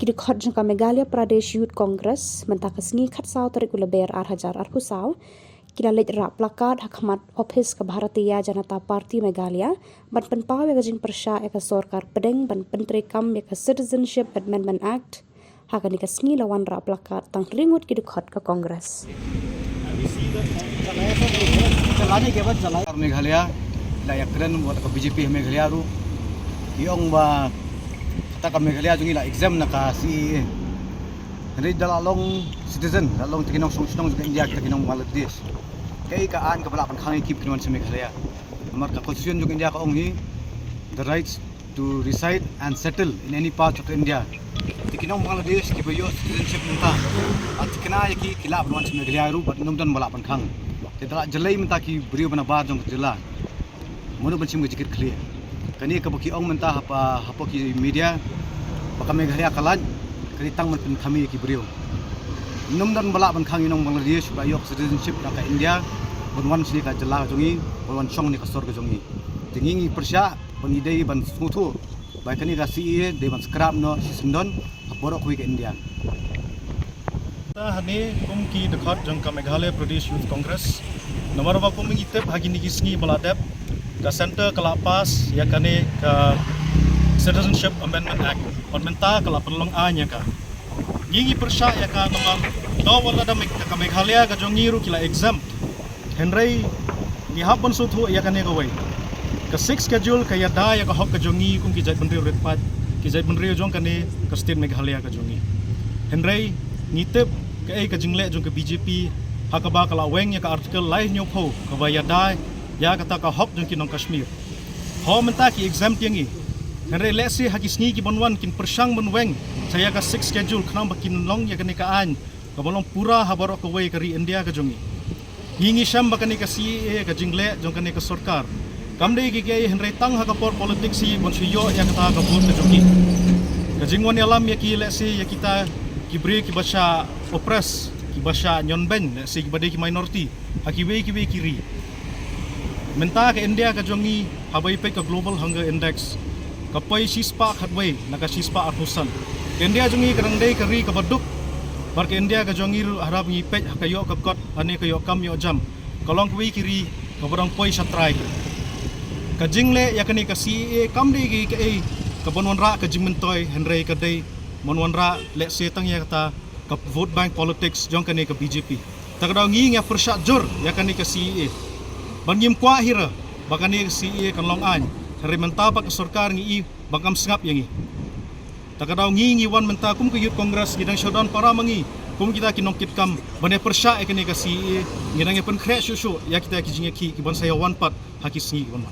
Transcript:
kidi khot jangka Meghalaya Pradesh Youth Congress mentakasngi khat saw tarik ulaber hajar arhusaw kila lej rap plakat hakmat office ke Bharatiya Janata Party Meghalaya ban penpaw ya jing persya ya sorkar pedeng ban pentri kam ya Citizenship Amendment Act hakani kasngi lawan rap plakat tang ringut kidi khot ke Kongres. Meghalaya layak keren buat ke BJP Meghalaya ru iong ba kita ke Meghalaya jungi la exam naka si hari dalalong citizen dalalong tikinong song juga India tikinong Bangladesh kai ka an ka bala pan khangi kip kinwan si Meghalaya amar ka constitution juga India ka ong hi the rights to reside and settle in any part of India tikinong Bangladesh ki bayo citizenship minta at tikina yaki kila ban si Meghalaya ru bat numdan bala pan khang tetala jelai minta ki beriu bana ba jong jela mono ban sim jikir clear kani ka baki ong minta hapa ki media baka Meghalaya kalan kani tang man kami ki beriu numdan bala ban khang inong Bangladesh ba yok citizenship ka India bonwan sini ka jela jongi bonwan song ni ka sor ka jongi tingingi persya ban idei ban smutu ba kani ka CE de ban scrap no sindon borok hui ka India Hani kumki dekat jangka Meghalaya Pradesh Youth Congress nomor apa kum ngitep hagi nigisngi baladep ka center kelapas ya kane ka Citizenship Amendment Act on menta kala perlong anya ka ngingi persya ya ka nomor do wala da ka Meghalaya ka jongiru kila exam henry ni hapon suthu ya kane ko wai ka 6 schedule ka ya da ya ka hok ka jongi kum ki jai benri retpat ki jai benri jong kane ka state Meghalaya ka jongi henry ngitep ka jingle jong ke BJP hakaba kala weng ya ka artikel lain nyo pho ka ya dai ya kata ka hop jong kinong Kashmir ho menta ki exam tiangi henre lesi haki sngi ki bonwan kin persang bon weng saya ka 6 schedule khnam bakin long ya kani ka an ka bolong pura habaro ka wei kari India ka jongi hingi sham bakani ka CA ka jingle jong kani ka sarkar kamde ki ke henre tang haka por politics si bon siyo ya kata ka vote ka jongi ka jingwan alam ya ki lesi ya kita kibri ki basha oppress ki basha nyonben si kibade ki minority akiwe kiwe kiri menta ke India ka jongi habai pe ka global hunger index kapai sispa khatway naka sispa arhusan India jongi karangdai kari ka baduk bar ke India ka jongi harap ngi pe kayo ka kot ane kayo kam yo jam kalong kiwe kiri ka barang poi satrai ka jingle yakani ka CA kamde ki ka bonwan ra ka jingmentoy henry ka dei monwanra let's say tang ya kata ka vote bank politics jong kani ka BJP takadaw ngi nga persya jur ya kani ka CA bangim kwa hira bakani CA kan long an hari menta pa ka sarkar ngi bangam sngap yangi takadaw ngi wan menta kum ka youth congress gidang showdown para mangi kum kita kinongkit kam bane persya kani ka CA ngidang pen khre shushu ya kita kijinga ki bon saya one part hakis ngi bon